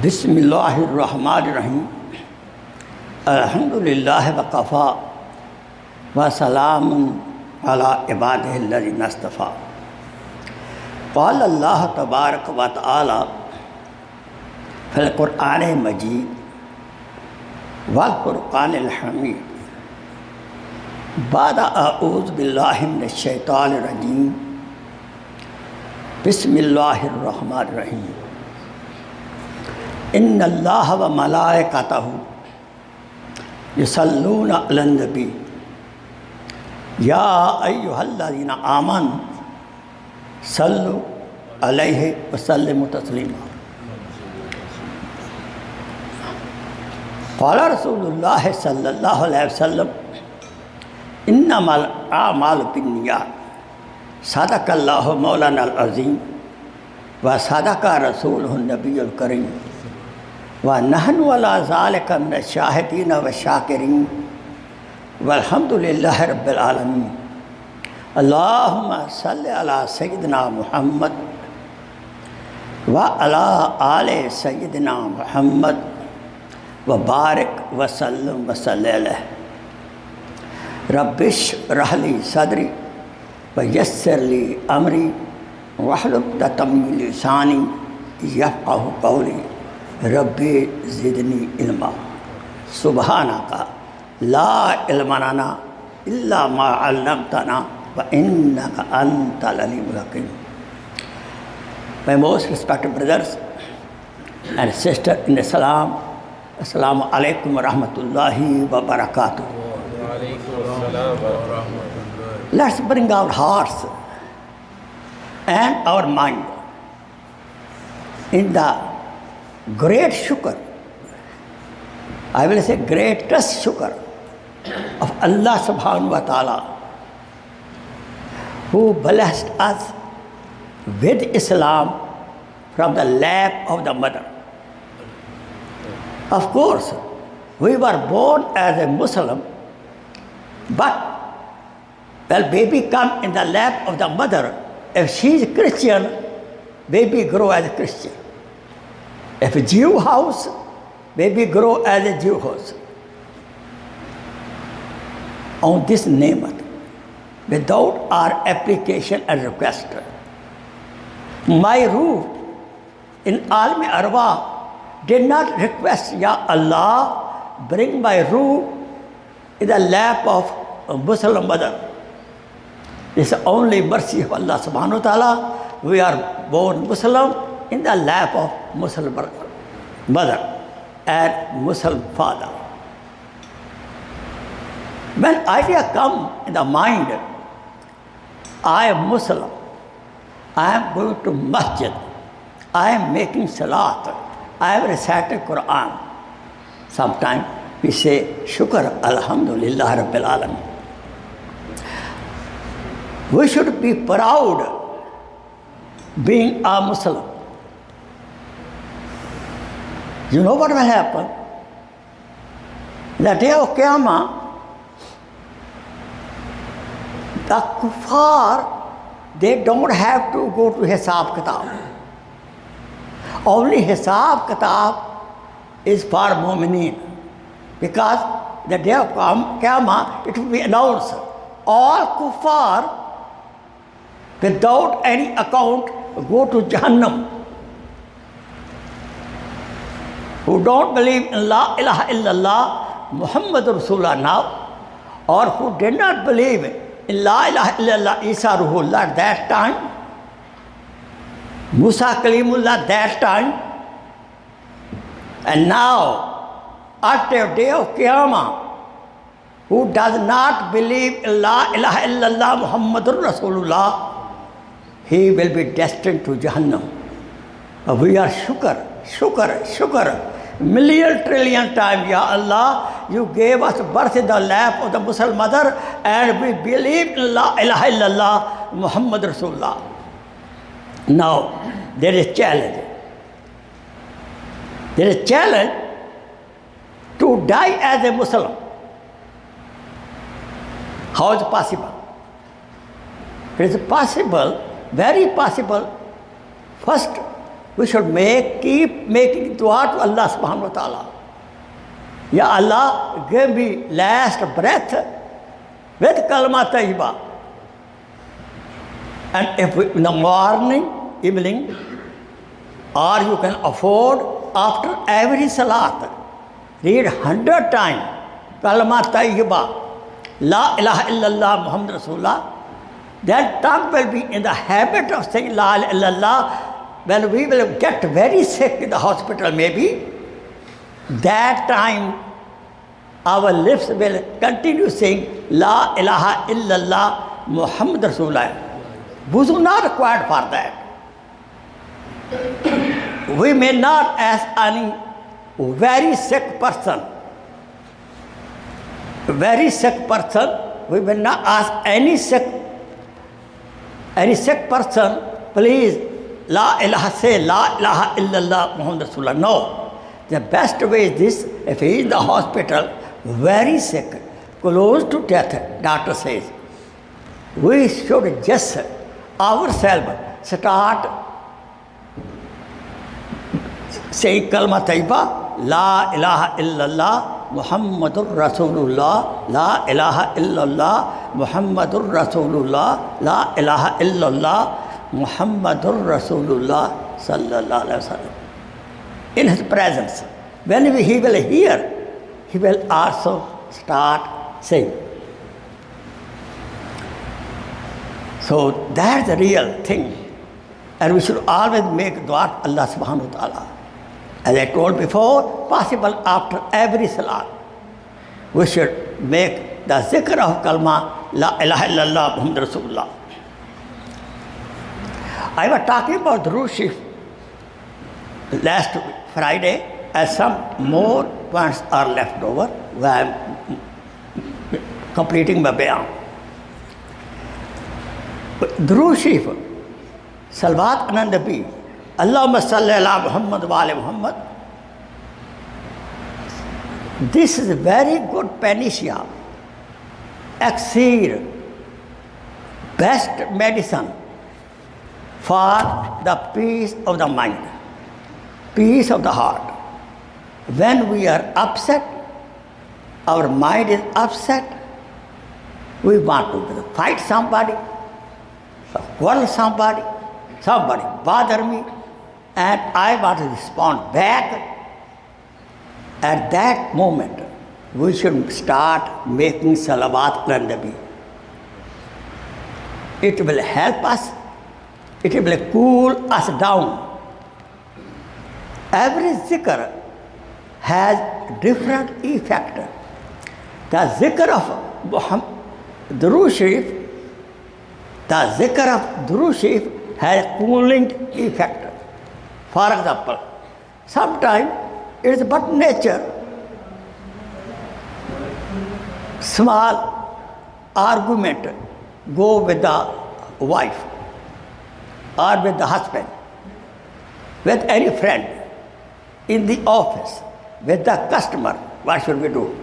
بسم اللہ الرحمن الرحیم الحمدللہ وقفا وسلام علی عبادہ الذین اصطفیٰ قال اللہ تبارک و تعالی فی القرآن مجید والفرقان الحمید بعد اعوذ باللہ من الشیطان الرجیم بسم اللہ الرحمن الرحیم ان اللہ و ملائکتہ یصلون علی النبی یا ایھا الذین آمنوا صلوا علیہ وسلموا تسلیما قال رسول اللہ صلی اللہ علیہ وسلم انما الاعمال بالنیات صدق اللہ مولانا العظیم وصدق رسولہ النبی الکریم وَنَحْنُ عَلَىٰ ذَلِكَ مِنَ الشَّاهِدِينَ وَالشَّاكِرِينَ وَالْحَمْدُ لِلَّهِ رَبِّ الْعَالَمِينَ اللہم صلی علی سیدنا محمد وعلی آل سیدنا محمد وبارک وسلم وصلی علیہ رب اشرح لی صدری ویسر لی امری واحلل عقدۃ من لسانی یفقہوا قولی ربی زدنی علما سبحانک لا علم لنا الا ما علمتنا وانک انت العلیم الحکیم. My most respected brothers and sisters in Islam, Assalamu alaikum wa rahmatullahi wa barakatuh. Let's bring our hearts and our mind in the great shukr, I will say greatest shukr of Allah subhanahu wa ta'ala, who blessed us with Islam from the lap of the mother. Of course, we were born as a Muslim, but when baby come in the lap of the mother, if she is Christian, baby grow as a Christian. If a Jew house, baby grow as a Jew house. On this nemat, without our application and request, my root in Alam Arwa did not request, Ya Allah, bring my root in the lap of a Muslim mother. This is only mercy of Allah subhanahu wa ta'ala. We are born Muslim in the lap of Muslim mother and Muslim father. When idea come in the mind, I am Muslim, I am going to masjid, I am making salat, I am reciting Quran. Sometimes we say, Shukr, Alhamdulillah Rabbil Alamin. We should be proud being a Muslim. You know what will happen? The day of Qiyamah, the kuffar, they don't have to go to Hisab Kitab. Only Hisab Kitab is for Mu'mineen. Because the day of Qiyamah, it will be announced, all kuffar, without any account, go to Jahannam. Who don't believe in La ilaha illallah, Muhammad Rasulullah now, or who did not believe in La ilaha illallah, Isa Ruhullah at that time, Musa Kalimullah at that time, and now, at the day of Qiyamah, who does not believe in La ilaha illallah, Muhammadur Rasulullah, he will be destined to Jahannam. We are shukr, million trillion times, Ya Allah, you gave us birth in the lap of the Muslim mother, and we believe in La ilaha illallah, Muhammad Rasulullah. Now, there is challenge. There is challenge to die as a Muslim. How is it possible? It is possible, very possible. First, we should keep making dua to Allah subhanahu wa ta'ala. Ya Allah, give me last breath with kalma tayyiba. And if in the morning, evening, or you can afford after every salat, read 100 times kalma tayyiba, la ilaha illallah Muhammad Rasulullah. That tongue will be in the habit of saying la ilaha illallah. When we will get very sick in the hospital maybe, that time our lips will continue saying la ilaha illallah Muhammad Rasulullah. Wuzu not required for that. We may not ask any very sick person, we will not ask any sick person, please la ilaha, say la ilaha illallah Muhammad Rasulullah. No. The best way is this: if he is in the hospital, very sick, close to death, doctor says, we should just ourselves start saying kalma tayyiba, la ilaha illallah Muhammadur Rasulullah, la ilaha illallah Muhammadur Rasulullah, la ilaha illallah Muhammadur Rasulullah sallallahu alaihi wasallam. In his presence, when he will hear, he will also start saying. So that's the real thing. And we should always make dua to Allah subhanahu wa ta'ala. As I told before, possible after every salat, we should make the zikr of kalma, la ilaha illallah Muhammad Rasulullah. I was talking about Durood Sharif last Friday, as some more points are left over, where I am completing my bayan. Durood Sharif, Salawat ala Nabi, Allahumma salli ala Muhammad wa ala Muhammad. This is a very good panacea, elixir, best medicine for the peace of the mind, peace of the heart. When we are upset, our mind is upset, we want to fight somebody, quarrel somebody bother me, and I want to respond back. At that moment, we should start making salawat ala Nabi. It will help us, it will cool us down. Every zikr has different effect. The zikr of Durood Sharif, has cooling effect. For example, sometimes it is but nature. Small argument go with the wife or with the husband, with any friend, in the office, with the customer. What should we do?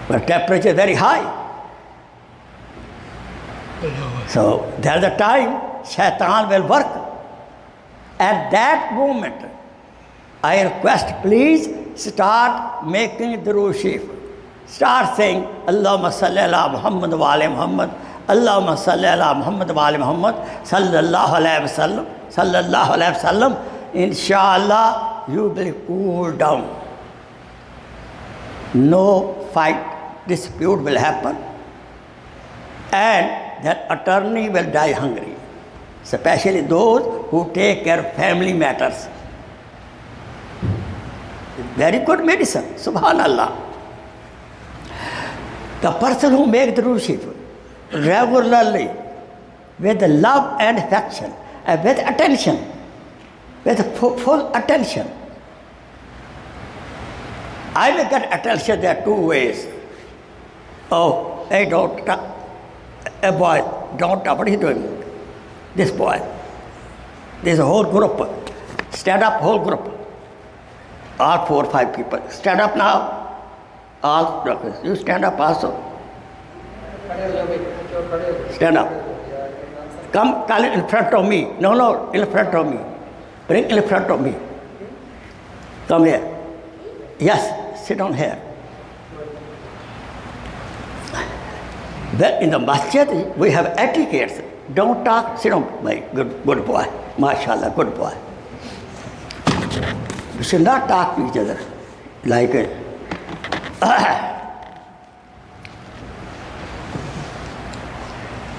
The temperature is very high. So there's a time Shaitan will work. At that moment, I request, please start making Durood Sharif. Start saying, Allahumma salli ala Muhammad wa ala Muhammad, Allahumma salli ala Muhammad wa ala Muhammad, sallallahu alayhi wa sallam, sallallahu alayhi wa sallam. Inshallah, you will cool down. No fight, dispute will happen. And that attorney will die hungry, especially those who take care of family matters. Very good medicine, subhanallah. The person who makes Durood Sharif regularly with love and affection, and with attention, with full attention. I will get attention there two ways. Oh, hey, don't talk. A boy, don't talk. What are you doing? This boy. There's a whole group. Stand up, whole group. All 4 or 5 people. Stand up now. All doctors. You stand up also. Stand up. Come, call it in front of me. No, in front of me. Bring in front of me. Come here. Yes, sit down here. Well, in the masjid, we have etiquettes. Don't talk, sit down, my good boy. MashaAllah, good boy. You should not talk to each other like it.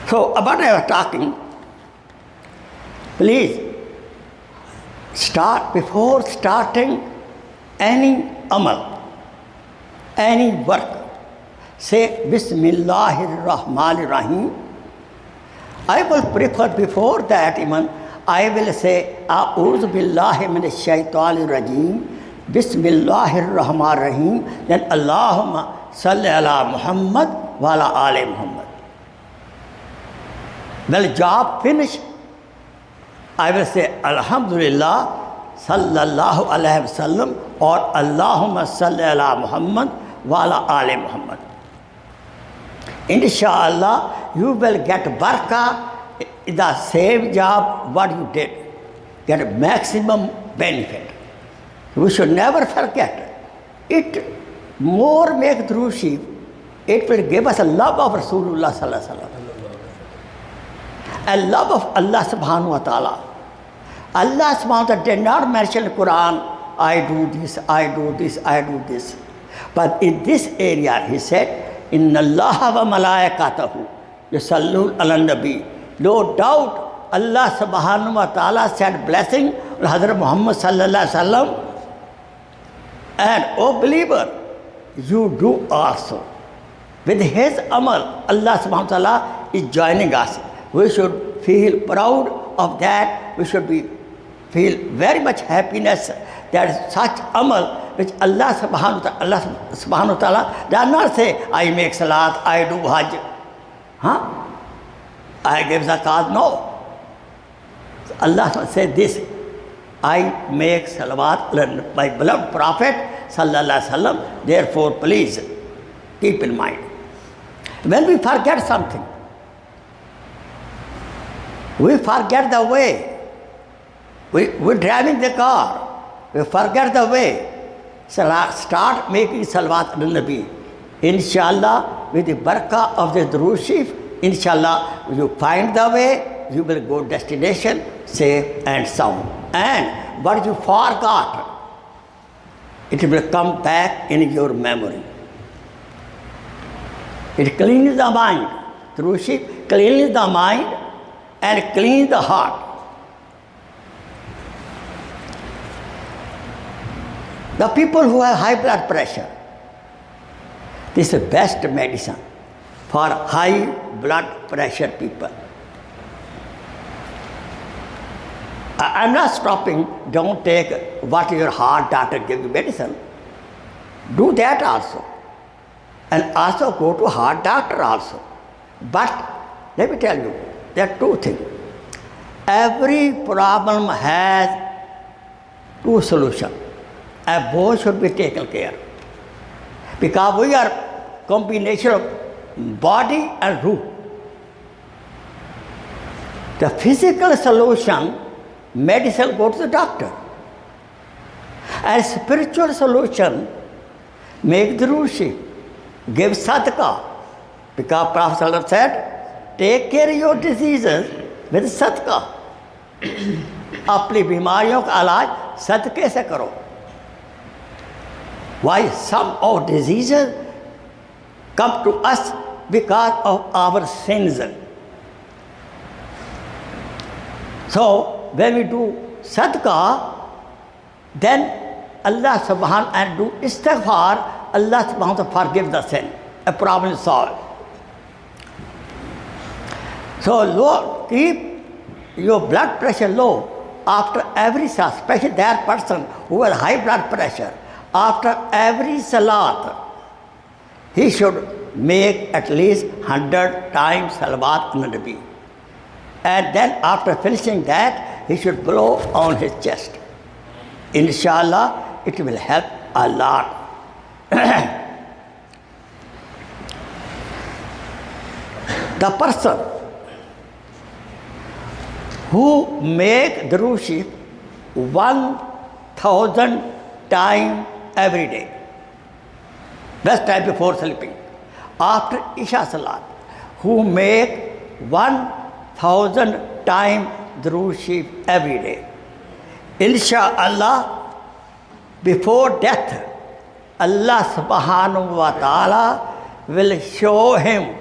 So, about I was talking, please start before starting any amal, any work. Say Bismillahir Rahmanir Rahim. I will prefer before that even I will say A'udhu Billahi Minash Shaitanir Rajeem. Bismillahir Rahmanir Rahim. Then Allahumma Salli ala Muhammad wa ala Ali Muhammad. Well, job finished. I will say Alhamdulillah Sallallahu Alaihi Wasallam or Allahumma Salli ala Muhammad wa ala Ali Muhammad. Inshallah, you will get barakah in the same job what you did. Get maximum benefit. We should never forget. It more make Durood Sharif. It will give us a love of Rasulullah Sallallahu Alaihi Wasallam. A love of Allah Subhanahu wa Ta'ala. Allah Subhanahu wa Ta'ala did not mention in the Quran, I do this, I do this, I do this. But in this area, he said, Inna Allah wa malaikatahu yusallun ala nabi. No doubt, Allah Subhanahu wa Ta'ala said blessing on Hazrat Muhammad Sallallahu Alaihi Wasallam. And, O believer, you do also. With his amal, Allah Subhanahu wa Ta'ala is joining us. We should feel proud of that. We should feel very much happiness that such amal which Allah subhanahu wa ta'ala does not say, I make salat, I do hajj. I give zakat. No. Allah said this, I make salawat, my beloved Prophet Sallallahu Alaihi Wasallam. Therefore, please keep in mind. When we forget something, we forget the way. We're driving the car. We forget the way. Start making salawat al-Nabi. Inshallah, with the barakah of the Durood Sharif, inshallah, you find the way, you will go destination safe and sound. And what you forgot, it will come back in your memory. It cleans the mind. Durood Sharif cleans the mind and cleans the heart. The people who have high blood pressure, this is the best medicine for high blood pressure people. I'm not stopping, don't take what your heart doctor gives you medicine. Do that also. And also go to heart doctor also. But let me tell you, there are two things. Every problem has two solutions. And both should be taken care. Because we are combination of body and ruh. The physical solution, medicine, go to the doctor. And spiritual solution, make Durood Sharif, give sadaqah. Because Prophet ﷺ said, take care of your diseases with sadaqah. अपनी बीमारियों का इलाज सदके से करो. Why some of diseases come to us because of our sins. So when we do sadaqah, then Allah subhanahu and do istighfar, Allah subhanahu to forgive the sin. A problem is solved. So Lord, keep your blood pressure low after every salat, especially that person who has high blood pressure. After every salat, he should make at least 100 times salawat on Nabi. And then after finishing that, he should blow on his chest. Inshallah, it will help a lot. The person who make Durood Sharif 1,000 times every day. Best time before sleeping. After Isha Salat, who make 1,000 times Durood Sharif every day. Insha'Allah, before death, Allah subhanahu wa ta'ala will show him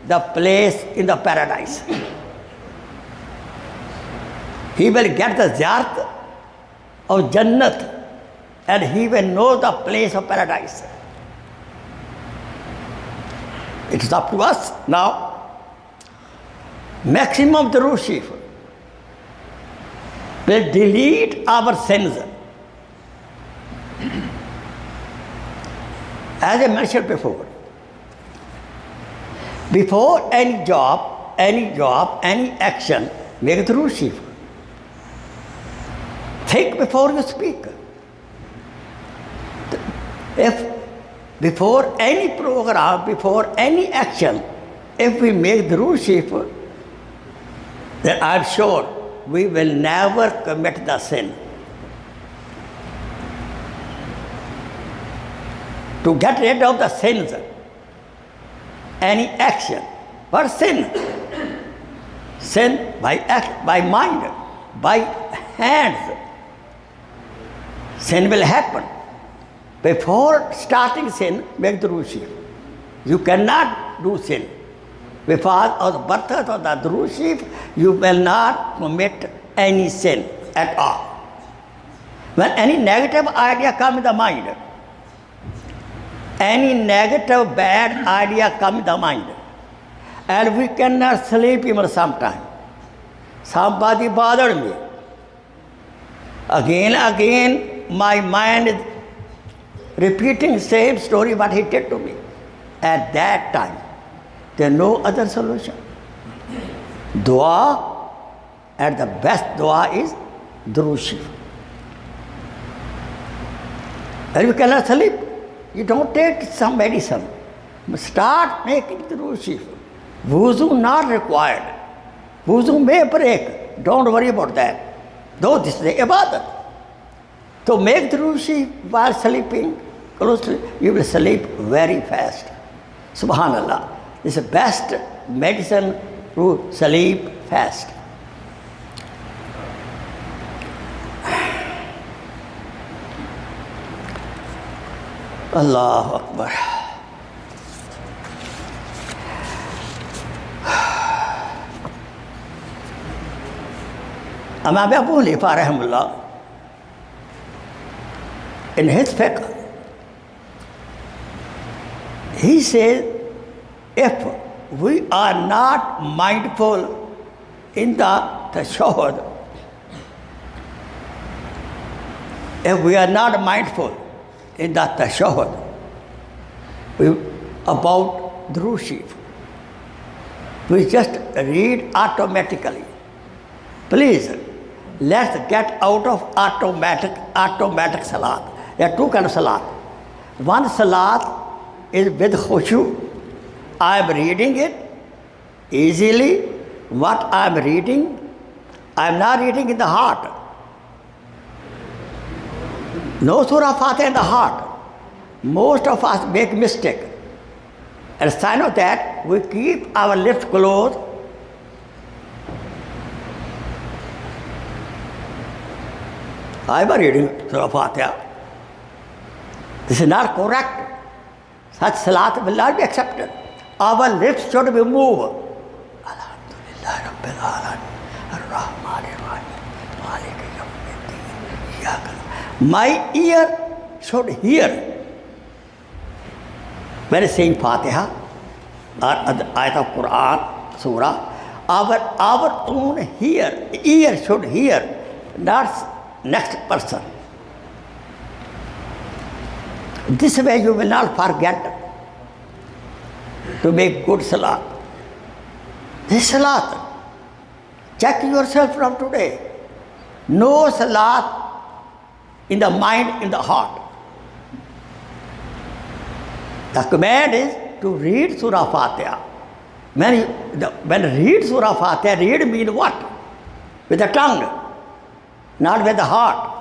the place in the paradise. He will get the ziyarat of Jannat and he will know the place of paradise. It is up to us now. Maximum Durood Sharif will delete our sins. As I mentioned before any job, any action, make Durood Sharif. Think before you speak. If before any program, before any action, if we make Durood Sharif, then I am sure we will never commit the sin. To get rid of the sins, any action, what sin? Sin by act, by mind, by hands. Sin will happen. Before starting sin, make Durood Sharif. You cannot do sin. Because of the birth of the Durood Sharif, you will not commit any sin at all. When any negative idea comes in the mind, any negative bad idea comes in the mind, and we cannot sleep even sometime. Somebody bothered me. Again, my mind is repeating same story what he did to me. At that time, there is no other solution. Dua, and the best dua is Durood Sharif. And you cannot sleep. You don't take some medicine. Start making Durood Sharif. Wuzu not required. Wuzu may break. Don't worry about that. Though this is ibadat. So make Durood Sharif while sleeping. Closely, you will sleep very fast. Subhanallah. This is the best medicine to sleep fast. Allahu Akbar. Imam Abu Hanifa rahimahullah, in his fiqh, he says, if we are not mindful in the tashahhud, if we are not mindful in the tashahhud about Durood Sharif, we just read automatically. Please, let's get out of automatic salat. There are two kinds of salat. One salat is with khushu. I am reading it easily. What I am reading, I am not reading in the heart. No Surah Fatiha in the heart. Most of us make mistake. And sign of that, we keep our lips closed. I am reading Surah Fatiha. This is not correct. Such salat will not be accepted. Our lips should be moved. Alhamdulillah Rabbil Alamin, Ar-Rahmanir Rahim, Maliki Yawmiddin. My ear should hear when saying Fatiha or ayat of Quran, Surah. Our own ear should hear, not next person. This way you will not forget to make good salat. This salat, check yourself from today. No salat in the mind, in the heart. The command is to read Surah Fatiha. When read Surah Fatiha, read means what? with the tongue, not with the heart.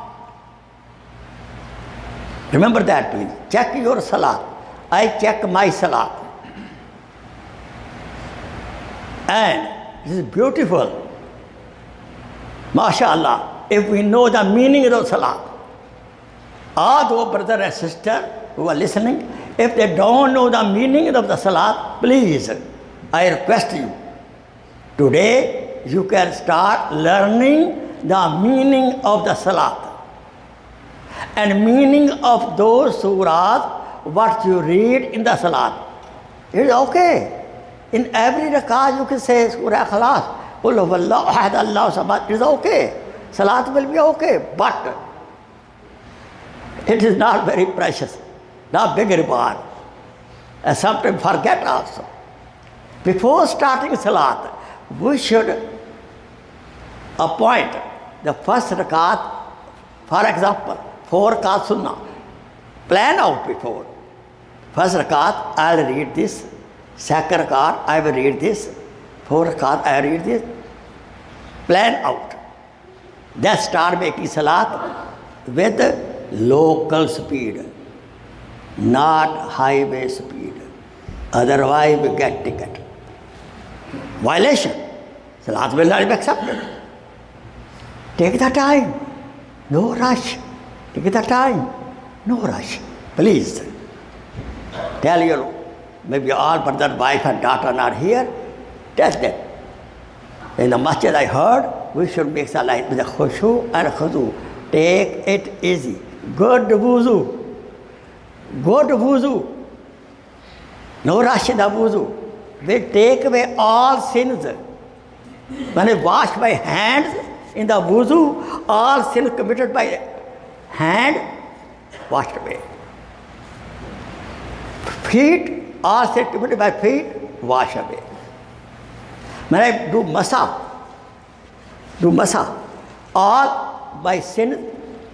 Remember that, please. Check your salat. I check my salat. And this is beautiful. MashaAllah, if we know the meaning of salat, all those brothers and sisters who are listening, if they don't know the meaning of the salat, please, I request you, today you can start learning the meaning of the salat and meaning of those surahs what you read in the salat. It is okay. In every rakah you can say Surah Ikhlas, Qul huwallahu ahad, Allahu samad. It is okay. Salat will be okay, but it is not very precious, not big reward. And sometimes forget also. Before starting salat, we should appoint the first rakat, for example, 4 rakat sunnah. Plan out before. First rakat, I will read this. Second rakat, I will read this. 4 rakat, I will read this. Plan out. Then start making salat with local speed, not highway speed. Otherwise we get ticket. Violation. Salat will not be accepted. Take the time. No rush. Take the time. No rush. Please. Tell your, maybe all brother, wife and daughter are here. Tell them. In the masjid I heard, we should make salat with a khushu and khudu. Take it easy. Good wuzu. Good wuzu. No rush in the wuzu. Will take away all sins. When I wash my hands in the wuzu, all sins committed by hand washed away. Feet, all sins committed by feet wash away. When I do masa, all my sins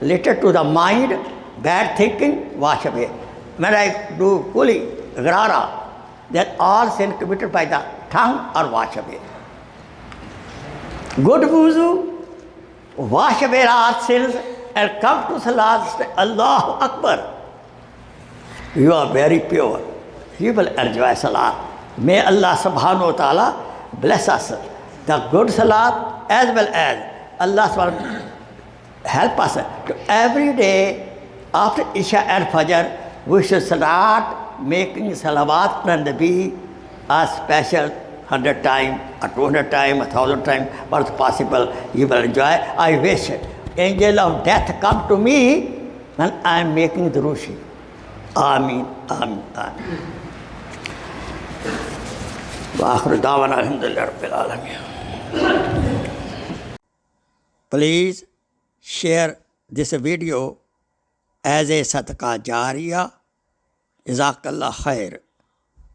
related to the mind, bad thinking, wash away. When I do kuli, grara, then all sins committed by the tongue are washed away. Good wuzu, wash away all sins and come to salat, say Allahu Akbar. You are very pure. You will enjoy salat. May Allah subhanahu wa ta'ala bless us. The good salat as well as Allah subhanahu wa ta'ala help us to every day after Isha and Fajr we should start making salawat on Nabi a special 100 times, or 200 times, 1,000 times, what is possible, you will enjoy. I wish angel of death come to me when I am making the Rushi. Ameen, Ameen, Ameen. Wa akhiru da'wana alhamdulillahi rabbil alameen. Please share this video as a sadaqah jariyah. Jazakallah khair.